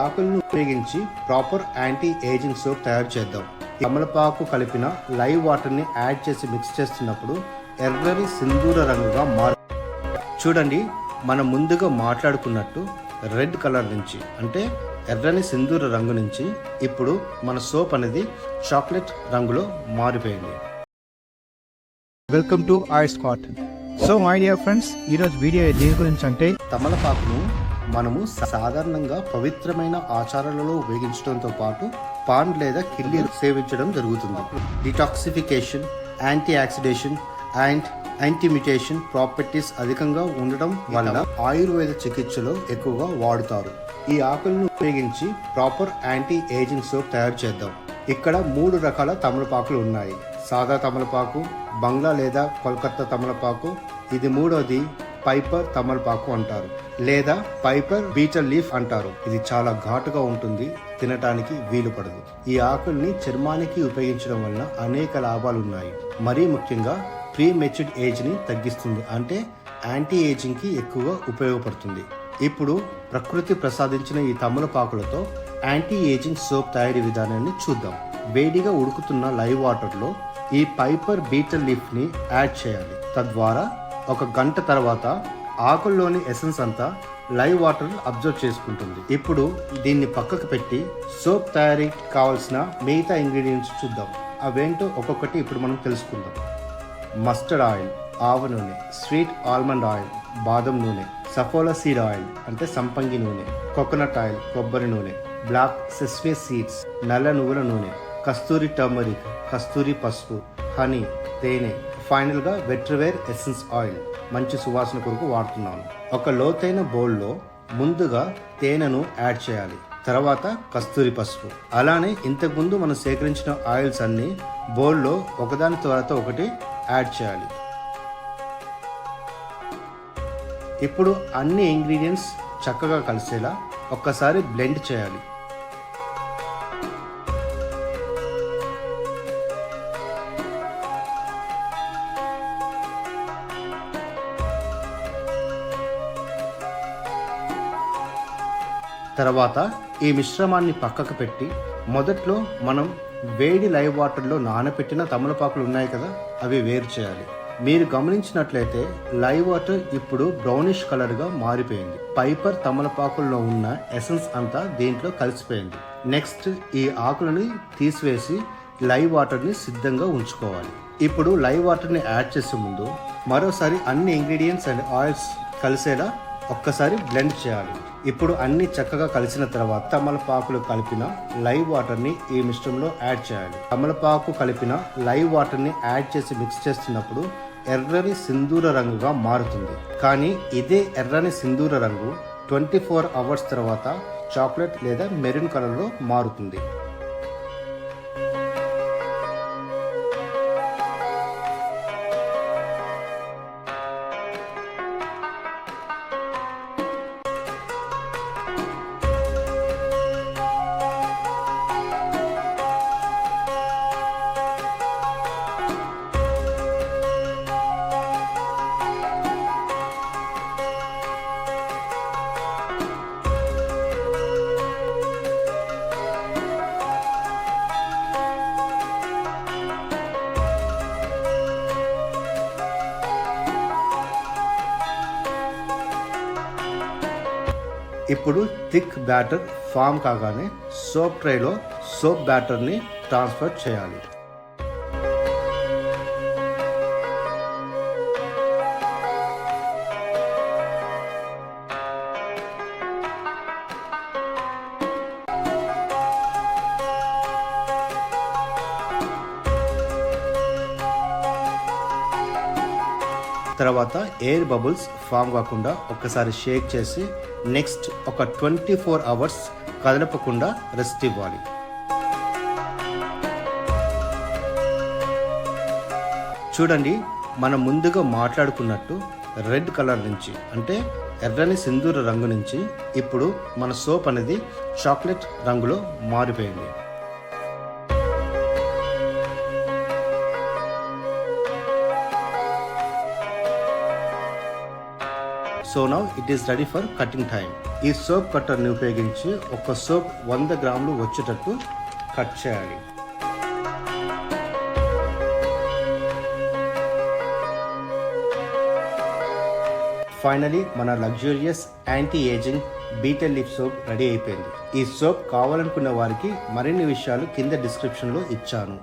ఆకులను ఉపయోగించి proper anti ageing soap తయారు చేద్దాం. ఈ తమలపాకు కలిపిన లైవ్ వాటర్ని యాడ్ చేసి మిక్స్ చేస్తున్నప్పుడు ఎర్రని సింధూర రంగుగా చూడండి, మనం ముందుగా మాట్లాడుకున్నట్టు రెడ్ కలర్ నుంచి అంటే ఎర్రని సింధూర రంగు నుంచి ఇప్పుడు మన సోప్ అనేది చాక్లెట్ రంగులో మారిపోయింది. Welcome to ice cotton. So my dear friends, ఈరోజు వీడియో దేని గురించి అంటే తమలపాకును మనము సాధారణంగా పవిత్రమైన ఆచారాలలో ఉపయోగించడంతో పాటు పాన్ లేదా కిల్లి సేవించడం జరుగుతుంది. Detoxification, anti oxidation and antimutation properties అధికంగా ఉండడం వల్ల ఆయుర్వేద చికిత్సలో ఎక్కువగా వాడుతారు. ఈ ఆకులను ఉపయోగించి ప్రాపర్ యాంటీ ఏజింగ్ సోప్ తయారు చేద్దాం. ఇక్కడ 3 రకాల తమలపాకులు ఉన్నాయి. సాదా తమలపాకు, బంగ్లా లేదా కోల్కత్తా తమలపాకు, ఇది మూడోది పైపర్ తమలపాకు అంటారు లేదా పైపర్ బీటర్ లీఫ్ అంటారు. ఇది చాలా ఘాటుగా ఉంటుంది, తినటానికి వీలు పడదు. ఈ ఆకుల్ని చర్మానికి ఉపయోగించడం వలన అనేక లాభాలు ఉన్నాయి. మరీ ముఖ్యంగా ప్రీ మెచ్యూర్డ్ ఏజ్ ని తగ్గిస్తుంది, అంటే యాంటీ ఏజింగ్ కి ఎక్కువగా ఉపయోగపడుతుంది. ఇప్పుడు ప్రకృతి ప్రసాదించిన ఈ తమలపాకులతో యాంటీ ఏజింగ్ సోప్ తయారీ విధానాన్ని చూద్దాం. వేడిగా ఉడుకుతున్న లైవ్ వాటర్ లో ఈ పైపర్ బీటర్ లీఫ్ ని యాడ్ చేయాలి. తద్వారా 1 గంట తర్వాత ఆకుల్లోని ఎసెన్స్ అంతా లైవ్ వాటర్ అబ్జర్వ్ చేసుకుంటుంది. ఇప్పుడు దీన్ని పక్కకు పెట్టి సోప్ తయారీ కావాల్సిన మిగతా ఇంగ్రీడియంట్స్ చూద్దాం. అవేంటో ఒక్కొక్కటి ఇప్పుడు మనం తెలుసుకుందాం. మస్టర్డ్ ఆయిల్, ఆవ నూనె, స్వీట్ ఆల్మండ్ ఆయిల్, బాదం నూనె, సఫోలా సీడ్ ఆయిల్ అంటే సంపంగి నూనె, కోకోనట్ ఆయిల్ కొబ్బరి నూనె, బ్లాక్ సెస్వే సీడ్స్ నల్ల నువ్వుల నూనె, కస్తూరి టర్మరిక్, కస్తూరి పసుపు, హనీ, తేనె, ఫైనల్ గా వెట్రివేర్ ఎసెన్స్ ఆయిల్ మంచి సువాసన కొరకు వాడుతున్నాను. ఒక లోతైన బౌల్లో ముందుగా తేనెను యాడ్ చేయాలి, తర్వాత కస్తూరి పసుపు, అలానే ఇంతకుముందు మనం సేకరించిన ఆయిల్స్ అన్ని బౌల్లో ఒకదాని తర్వాత ఒకటి యాడ్ చేయాలి. ఇప్పుడు అన్ని ఇంగ్రీడియంట్స్ చక్కగా కలిసేలా ఒక్కసారి బ్లెండ్ చేయాలి. తర్వాత ఈ మిశ్రమాన్ని పక్కకు పెట్టి మొదట్లో మనం వేడి లైవ్ వాటర్లో నానబెట్టిన తమలపాకులు ఉన్నాయి కదా, అవి వేరు చేయాలి. మీరు గమనించినట్లయితే లైవ్ వాటర్ ఇప్పుడు బ్రౌనిష్ కలర్ గా మారిపోయింది. పైపర్ తమలపాకుల్లో ఉన్న ఎసెన్స్ అంతా దీంట్లో కలిసిపోయింది. నెక్స్ట్ ఈ ఆకులని తీసివేసి లైవ్ వాటర్ ని సిద్ధంగా ఉంచుకోవాలి. ఇప్పుడు లైవ్ వాటర్ ని యాడ్ చేసే ముందు మరోసారి అన్ని ఇంగ్రీడియంట్స్ అండ్ ఆయిల్స్ కలిసేలా ఒక్కసారి బ్లెండ్ చేయాలి. ఇప్పుడు అన్ని చక్కగా కలిసిన తర్వాత తమలపాకులు కలిపిన లైవ్ వాటర్ ని ఈ మిశ్రమంలో యాడ్ చేయాలి. తమలపాకు కలిపిన లైవ్ వాటర్ ని యాడ్ చేసి మిక్స్ చేస్తున్నప్పుడు ఎర్రని సింధూర రంగుగా మారుతుంది. కానీ ఇదే ఎర్రని సింధూర రంగు 24 అవర్స్ తర్వాత చాక్లెట్ లేదా మెరూన్ కలర్ లో మారుతుంది. ఇప్పుడు థిక్ బ్యాటర్ ఫామ్ కాగానే సోప్ ట్రేలో సోప్ బ్యాటర్ని ట్రాన్స్ఫర్ చేయాలి. తర్వాత ఎయిర్ బబుల్స్ ఫామ్ కాకుండా ఒక్కసారి షేక్ చేసి నెక్స్ట్ ఒక 24 అవర్స్ కదలపకుండా రెస్ట్ ఇవ్వాలి. చూడండి, మనం ముందుగా మాట్లాడుకున్నట్టు రెడ్ కలర్ నుంచి అంటే ఎర్రని సింధూర రంగు నుంచి ఇప్పుడు మన సోప్ అనేది చాక్లెట్ రంగులో మారిపోయింది. So now it is ready for cutting time. ఈ సోప్ కట్టర్ని ఉపయోగించి ఒక సోప్ 100 గ్రాములు వచ్చేటట్టు కట్ చేయాలి. ఫైనలీ మన luxurious anti ageing beetle lip soap ready అయిపోయింది. ఈ సోప్ కావాలనుకున్న వారికి మరిన్ని విషయాలు కింద డిస్క్రిప్షన్లో ఇచ్చాను.